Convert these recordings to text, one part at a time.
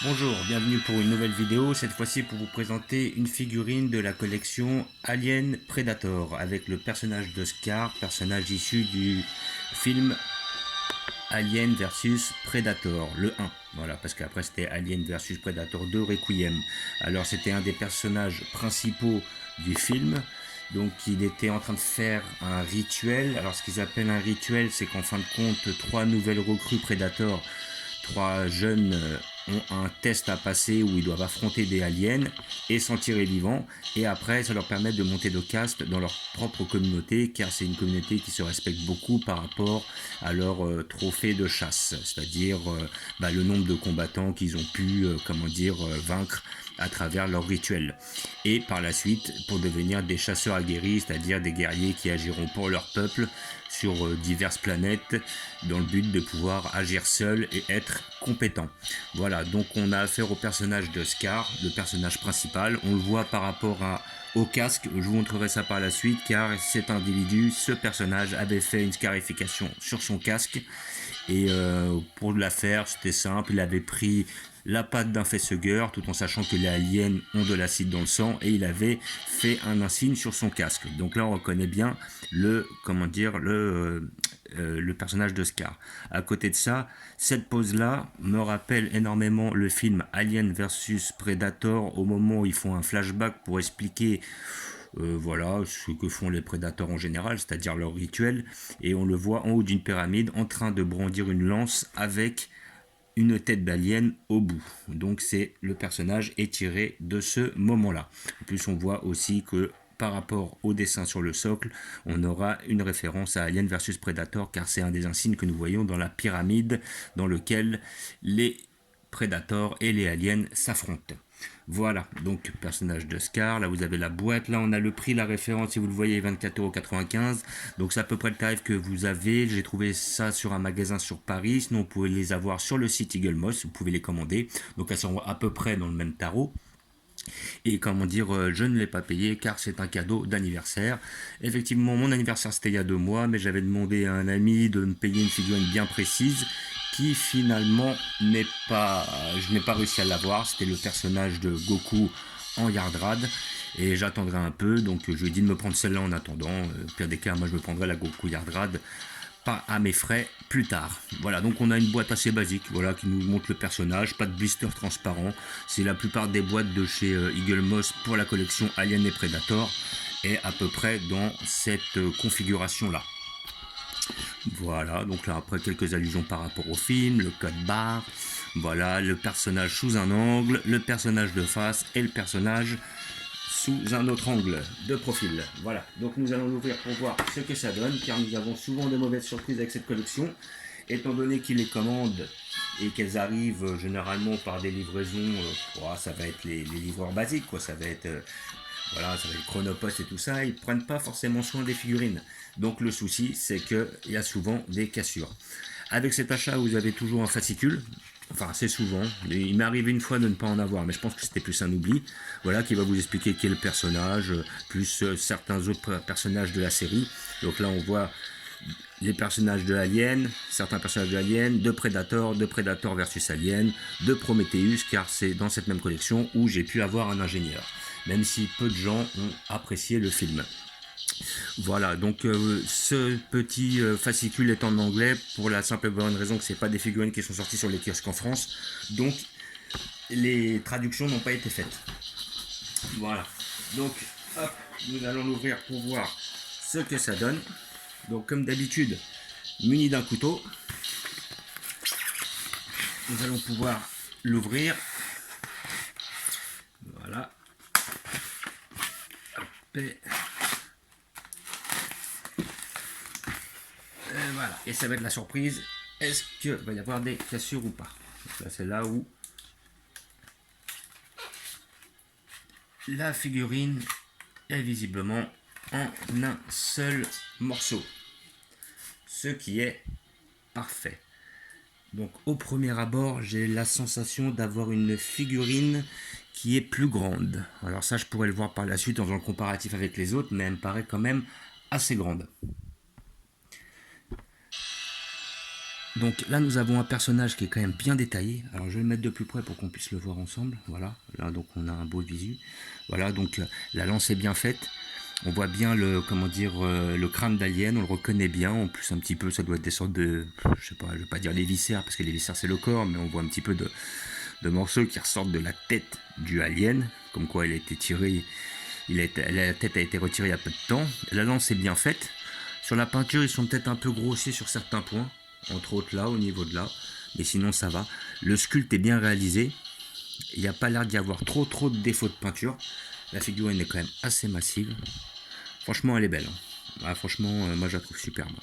Bonjour, bienvenue pour une nouvelle vidéo, cette fois-ci pour vous présenter une figurine de la collection Alien Predator avec le personnage de Scar, personnage issu du film Alien versus Predator, le 1. Voilà, parce qu'après c'était Alien versus Predator 2 Requiem. Alors c'était un des personnages principaux du film. Donc il était en train de faire un rituel. Alors ce qu'ils appellent un rituel, c'est qu'en fin de compte, 3 nouvelles recrues Predator, 3 jeunes ont un test à passer où ils doivent affronter des aliens et s'en tirer vivants. Et après, ça leur permet de monter de caste dans leur propre communauté, car c'est une communauté qui se respecte beaucoup par rapport à leur trophée de chasse, c'est-à-dire le nombre de combattants qu'ils ont pu vaincre à travers leur rituel. Et par la suite, pour devenir des chasseurs aguerris, c'est-à-dire des guerriers qui agiront pour leur peuple sur diverses planètes dans le but de pouvoir agir seuls et être compétents. Voilà, donc on a affaire au personnage de Scar, le personnage principal. On le voit par rapport au casque, je vous montrerai ça par la suite, car cet individu, ce personnage, avait fait une scarification sur son casque. Et pour la faire, c'était simple, il avait pris la patte d'un facehugger, tout en sachant que les aliens ont de l'acide dans le sang, et il avait fait un insigne sur son casque. Donc là, on reconnaît bien le personnage de Scar. À côté de ça, cette pose-là me rappelle énormément le film Alien versus Predator, au moment où ils font un flashback pour expliquer ce que font les prédateurs en général, c'est-à-dire leur rituel, et on le voit en haut d'une pyramide en train de brandir une lance avec une tête d'alien au bout. Donc le personnage est tiré de ce moment-là. En plus, on voit aussi que par rapport au dessin sur le socle, on aura une référence à Alien versus Predator, car c'est un des insignes que nous voyons dans la pyramide dans lequel les Predators et les aliens s'affrontent. Voilà, donc personnage de Scar, là vous avez la boîte, là on a le prix, la référence, si vous le voyez, 24,95 €, donc c'est à peu près le tarif que vous avez. J'ai trouvé ça sur un magasin sur Paris, sinon vous pouvez les avoir sur le site Eagle Moss, vous pouvez les commander, donc elles sont à peu près dans le même tarot. Et je ne l'ai pas payé car c'est un cadeau d'anniversaire. Effectivement, mon anniversaire c'était il y a 2 mois, mais j'avais demandé à un ami de me payer une figurine bien précise qui finalement je n'ai pas réussi à l'avoir. C'était le personnage de Goku en Yardrad. Et j'attendrai un peu, donc je lui ai dit de me prendre celle-là en attendant. Au pire des cas, moi je me prendrai la Goku Yardrad, pas à mes frais, plus tard. Voilà, donc on a une boîte assez basique, voilà, qui nous montre le personnage, pas de blister transparent. C'est la plupart des boîtes de chez Eagle Moss pour la collection Alien et Predator, et à peu près dans cette configuration-là. Voilà, donc là après quelques allusions par rapport au film, le code barre, voilà, le personnage sous un angle, le personnage de face et le personnage sous un autre angle de profil. Voilà, donc nous allons l'ouvrir pour voir ce que ça donne, car nous avons souvent de mauvaises surprises avec cette collection, étant donné qu'il les commande et qu'elles arrivent généralement par des livraisons, ça va être les livreurs basiques, quoi, ça va être Chronopost et tout ça, ils prennent pas forcément soin des figurines. Donc le souci, c'est qu'il y a souvent des cassures. Avec cet achat, vous avez toujours un fascicule. Enfin, assez souvent. Il m'est arrivé une fois de ne pas en avoir, mais je pense que c'était plus un oubli. Voilà, qui va vous expliquer qui est le personnage, plus certains autres personnages de la série. Donc là, on voit les personnages de Alien, certains personnages de Alien, de Predator versus Alien, de Prometheus, car c'est dans cette même collection où j'ai pu avoir un ingénieur. Même si peu de gens ont apprécié le film. Voilà, donc ce petit fascicule est en anglais pour la simple et bonne raison que ce n'est pas des figurines qui sont sorties sur les kiosques en France, donc les traductions n'ont pas été faites. Voilà, donc hop, nous allons l'ouvrir pour voir ce que ça donne. Donc comme d'habitude, muni d'un couteau, nous allons pouvoir l'ouvrir. Voilà. Hop. Voilà, et ça va être la surprise. Est-ce qu'il va y avoir des cassures ou pas? Là, c'est là où la figurine est visiblement en un seul morceau, ce qui est parfait. Donc au premier abord, j'ai la sensation d'avoir une figurine qui est plus grande. Alors ça, je pourrais le voir par la suite en faisant le comparatif avec les autres, mais elle me paraît quand même assez grande. Donc là, nous avons un personnage qui est quand même bien détaillé. Alors, je vais le mettre de plus près pour qu'on puisse le voir ensemble. Voilà, là, donc on a un beau visu. Voilà, donc la lance est bien faite. On voit bien le, comment dire, le crâne d'alien, on le reconnaît bien. En plus, un petit peu, ça doit être des sortes de, je sais pas, je vais pas dire les viscères parce que les viscères c'est le corps, mais on voit un petit peu de morceaux qui ressortent de la tête du alien, comme quoi il a été tiré, la tête a été retirée il y a peu de temps. La lance est bien faite. Sur la peinture, ils sont peut-être un peu grossiers sur certains points, entre autres là, au niveau de là, mais sinon ça va. Le sculpte est bien réalisé. Il n'y a pas l'air d'y avoir trop de défauts de peinture. La figurine est quand même assez massive. Franchement, elle est belle. Ah, franchement, moi je la trouve superbe.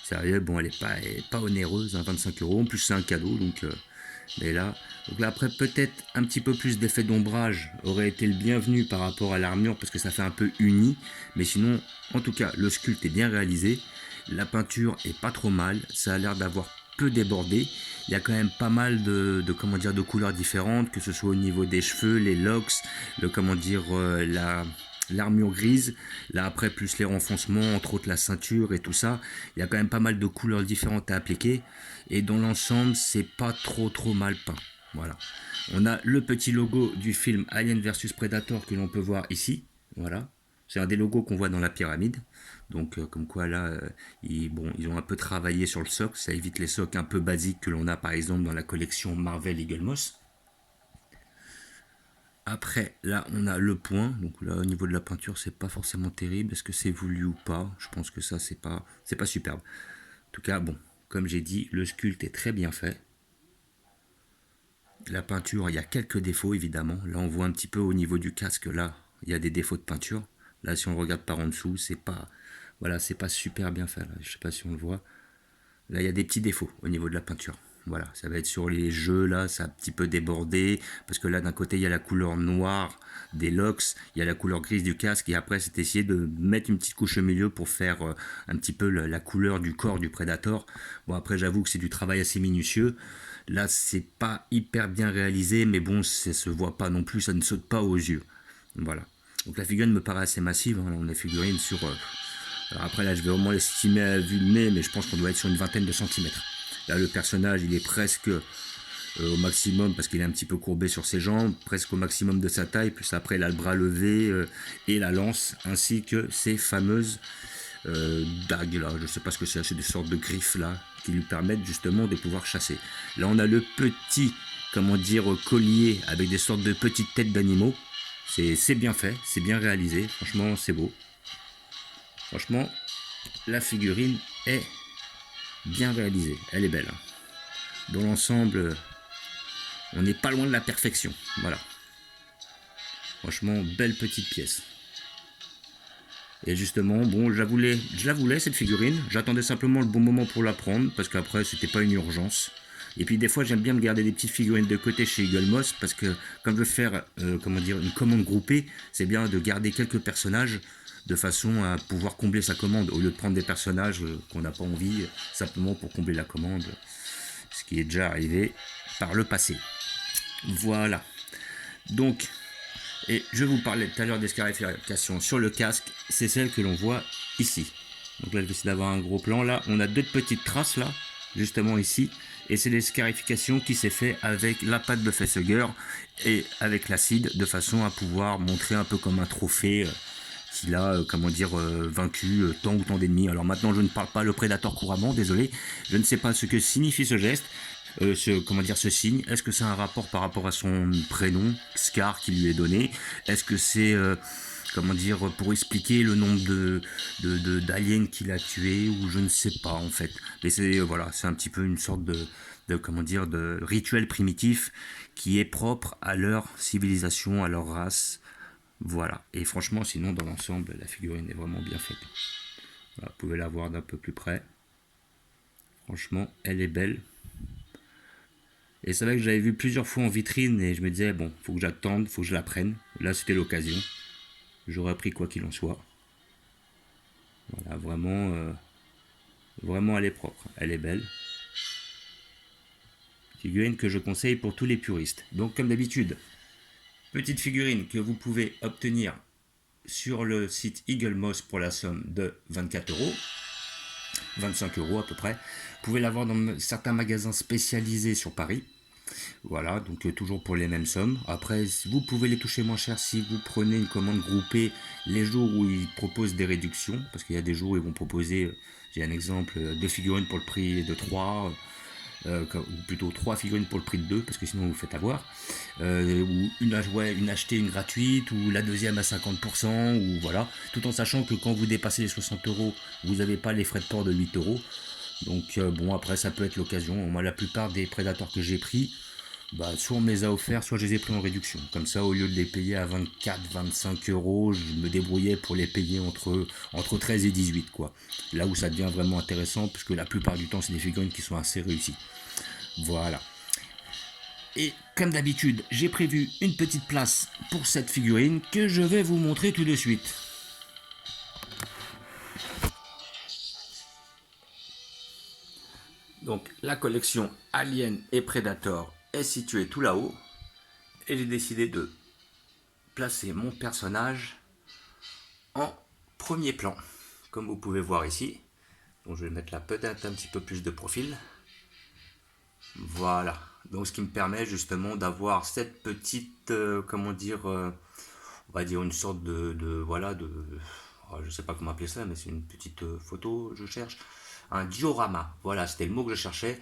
Sérieux, bon, elle est pas onéreuse, hein, 25 euros. En plus, c'est un cadeau, mais là, après, peut-être un petit peu plus d'effet d'ombrage aurait été le bienvenu par rapport à l'armure parce que ça fait un peu uni. Mais sinon, en tout cas, le sculpte est bien réalisé. La peinture est pas trop mal. Ça a l'air d'avoir peu débordé. Il y a quand même pas mal comment dire, de couleurs différentes, que ce soit au niveau des cheveux, les locks, comment dire, l'armure grise, là après plus les renfoncements, entre autres la ceinture et tout ça, il y a quand même pas mal de couleurs différentes à appliquer, et dans l'ensemble c'est pas trop mal peint. Voilà. On a le petit logo du film Alien vs Predator que l'on peut voir ici, voilà. C'est un des logos qu'on voit dans la pyramide. Donc comme quoi là, ils ont un peu travaillé sur le socle, ça évite les socles un peu basiques que l'on a par exemple dans la collection Marvel Eagle Moss. Après, là, on a le point. Donc là, au niveau de la peinture, c'est pas forcément terrible. Est-ce que c'est voulu ou pas? Je pense que ça, c'est pas superbe. En tout cas, bon, comme j'ai dit, le sculpte est très bien fait. La peinture, il y a quelques défauts, évidemment. Là, on voit un petit peu au niveau du casque, là, il y a des défauts de peinture. Là, si on regarde par en dessous, c'est pas, voilà, c'est pas super bien fait. Là. Je sais pas si on le voit. Là, il y a des petits défauts au niveau de la peinture. Voilà, ça va être sur les jeux, là, ça a un petit peu débordé, parce que là, d'un côté, il y a la couleur noire des locks, il y a la couleur grise du casque, et après, c'est essayer de mettre une petite couche au milieu pour faire un petit peu la couleur du corps du Predator. Bon, après, j'avoue que c'est du travail assez minutieux. Là, c'est pas hyper bien réalisé, mais bon, ça se voit pas non plus, ça ne saute pas aux yeux. Voilà. Donc la figurine me paraît assez massive, hein. On a figurine sur... alors après, là, je vais vraiment l'estimer à vue de nez, mais je pense qu'on doit être sur une vingtaine de centimètres. Là, le personnage, il est presque au maximum, parce qu'il est un petit peu courbé sur ses jambes, presque au maximum de sa taille, plus après, il a le bras levé et la lance, ainsi que ces fameuses dagues, là, je ne sais pas ce que c'est des sortes de griffes, là, qui lui permettent justement de pouvoir chasser. Là, on a le petit, comment dire, collier, avec des sortes de petites têtes d'animaux. C'est bien fait, c'est bien réalisé, franchement, c'est beau. Franchement, la figurine est bien réalisée, elle est belle. Dans l'ensemble, on n'est pas loin de la perfection. Voilà. Franchement, belle petite pièce. Et justement, bon, je la voulais cette figurine. J'attendais simplement le bon moment pour la prendre, parce qu'après, c'était pas une urgence. Et puis des fois, j'aime bien me garder des petites figurines de côté chez Eagle Moss, parce que comme je veux faire, comment dire, une commande groupée, c'est bien de garder quelques personnages de façon à pouvoir combler sa commande, au lieu de prendre des personnages qu'on n'a pas envie, simplement pour combler la commande, ce qui est déjà arrivé par le passé. Voilà. Donc, et je vous parlais tout à l'heure des scarifications sur le casque, c'est celle que l'on voit ici. Donc là, je vais essayer d'avoir un gros plan. Là, on a deux petites traces là, justement ici. Et c'est les scarifications qui s'est fait avec la pâte de Facehugger et avec l'acide, de façon à pouvoir montrer un peu comme un trophée qu'il a, comment dire, vaincu tant ou tant d'ennemis. Alors maintenant, je ne parle pas le Predator couramment, désolé. Je ne sais pas ce que signifie ce geste. Comment dire, ce signe. Est-ce que c'est un rapport par rapport à son prénom, Scar, qui lui est donné? Est-ce que c'est, comment dire, pour expliquer le nombre d'aliens qu'il a tués, ou je ne sais pas en fait. Mais c'est, voilà, c'est un petit peu une sorte comment dire, de rituel primitif qui est propre à leur civilisation, à leur race. Voilà. Et franchement, sinon, dans l'ensemble, la figurine est vraiment bien faite. Voilà, vous pouvez la voir d'un peu plus près. Franchement, elle est belle. Et c'est vrai que j'avais vu plusieurs fois en vitrine et je me disais, bon, faut que j'attende, faut que je la prenne. Là, c'était l'occasion. J'aurais pris quoi qu'il en soit. Voilà, vraiment, elle est propre. Elle est belle. Figurine que je conseille pour tous les puristes. Donc, comme d'habitude, petite figurine que vous pouvez obtenir sur le site Eagle Moss pour la somme de 24 euros. 25 € à peu près. Vous pouvez l'avoir dans certains magasins spécialisés sur Paris. Voilà, donc toujours pour les mêmes sommes. Après, vous pouvez les toucher moins cher si vous prenez une commande groupée les jours où ils proposent des réductions. Parce qu'il y a des jours où ils vont proposer, j'ai un exemple, 2 figurines pour le prix de 3, ou plutôt 3 figurines pour le prix de 2, parce que sinon vous faites avoir. Ou une achetée, une gratuite, ou la deuxième à 50%, ou voilà. Tout en sachant que quand vous dépassez les 60 €, vous n'avez pas les frais de port de 8 €. Donc bon, après ça peut être l'occasion. Moi, la plupart des prédateurs que j'ai pris, bah, soit on me les a offerts, soit je les ai pris en réduction. Comme ça, au lieu de les payer à 24-25 €, je me débrouillais pour les payer entre 13 et 18, quoi. Là où ça devient vraiment intéressant, puisque la plupart du temps, c'est des figurines qui sont assez réussies. Voilà. Et comme d'habitude, j'ai prévu une petite place pour cette figurine que je vais vous montrer tout de suite. Donc la collection Alien et Predator est située tout là-haut. Et j'ai décidé de placer mon personnage en premier plan, comme vous pouvez voir ici. Donc je vais mettre là peut-être un petit peu plus de profil. Voilà. Donc ce qui me permet justement d'avoir cette petite, comment dire, on va dire une sorte voilà, je sais pas comment appeler ça, mais c'est une petite photo, je cherche. Un diorama. Voilà, c'était le mot que je cherchais.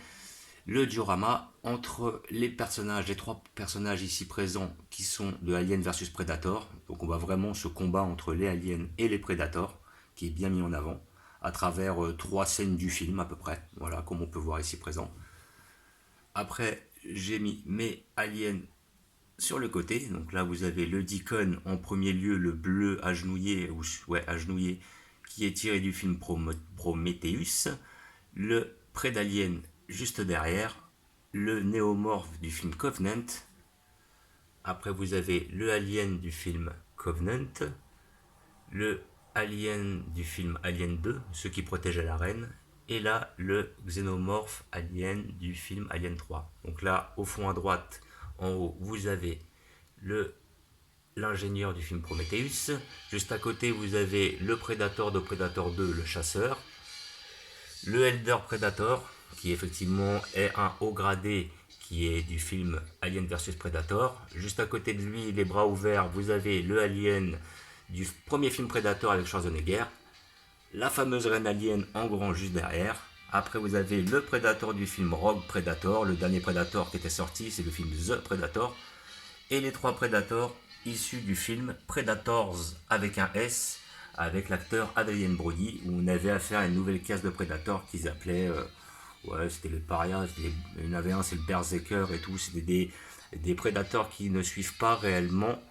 Le diorama entre les personnages, les 3 personnages ici présents qui sont de Alien versus Predator. Donc on voit vraiment ce combat entre les aliens et les Predators qui est bien mis en avant à travers 3 scènes du film à peu près. Voilà, comme on peut voir ici présent. Après, j'ai mis mes aliens sur le côté. Donc là, vous avez le Deacon en premier lieu, le bleu agenouillé, agenouillé, qui est tiré du film Prometheus. Le Prédalien juste derrière, le néomorphe du film Covenant. Après, vous avez le alien du film Covenant, le alien du film Alien 2, ceux qui protègent la reine, et là, le xénomorphe alien du film Alien 3. Donc là, au fond à droite, en haut, vous avez l'ingénieur du film Prometheus. Juste à côté, vous avez le Predator de Predator 2, le chasseur. Le Elder Predator, qui effectivement est un haut gradé qui est du film Alien vs Predator. Juste à côté de lui, les bras ouverts, vous avez le Alien du premier film Predator avec Schwarzenegger. La fameuse reine alien en grand juste derrière. Après, vous avez le Predator du film Rogue Predator. Le dernier Predator qui était sorti, c'est le film The Predator. Et les 3 Predators issus du film Predators avec un S, avec l'acteur Adrien Brody, où on avait affaire à une nouvelle case de Predators qu'ils appelaient, c'était les parias, il y en avait un, c'est le Berserker et tout, c'était des Predators qui ne suivent pas réellement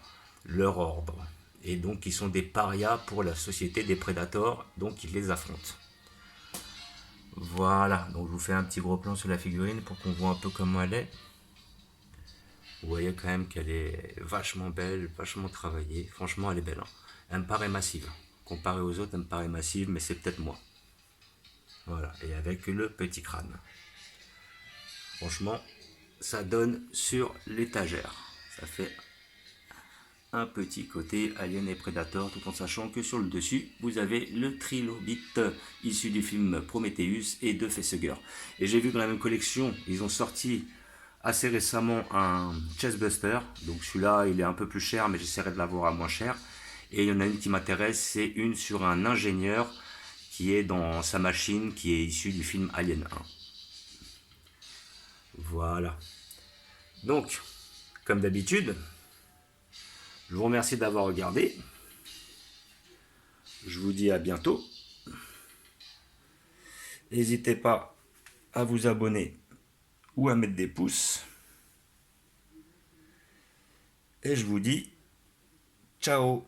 leur ordre, et donc qui sont des parias pour la société des Predators, donc ils les affrontent. Voilà, donc je vous fais un petit gros plan sur la figurine pour qu'on voit un peu comment elle est. Vous voyez quand même qu'elle est vachement belle, vachement travaillée. Franchement, elle est belle. Hein. Elle me paraît massive. Comparée aux autres, elle me paraît massive, mais c'est peut-être moi. Voilà, et avec le petit crâne. Franchement, ça donne sur l'étagère. Ça fait un petit côté Alien et Predator, tout en sachant que sur le dessus, vous avez le trilobite issu du film Prometheus et de Facehugger. Et j'ai vu que dans la même collection, ils ont sorti assez récemment un Chestbuster. Donc celui-là, il est un peu plus cher, mais j'essaierai de l'avoir à moins cher. Et il y en a une qui m'intéresse, c'est une sur un ingénieur qui est dans sa machine, qui est issue du film Alien 1. Voilà. Donc, comme d'habitude, je vous remercie d'avoir regardé. Je vous dis à bientôt. N'hésitez pas à vous abonner ou à mettre des pouces. Et je vous dis ciao.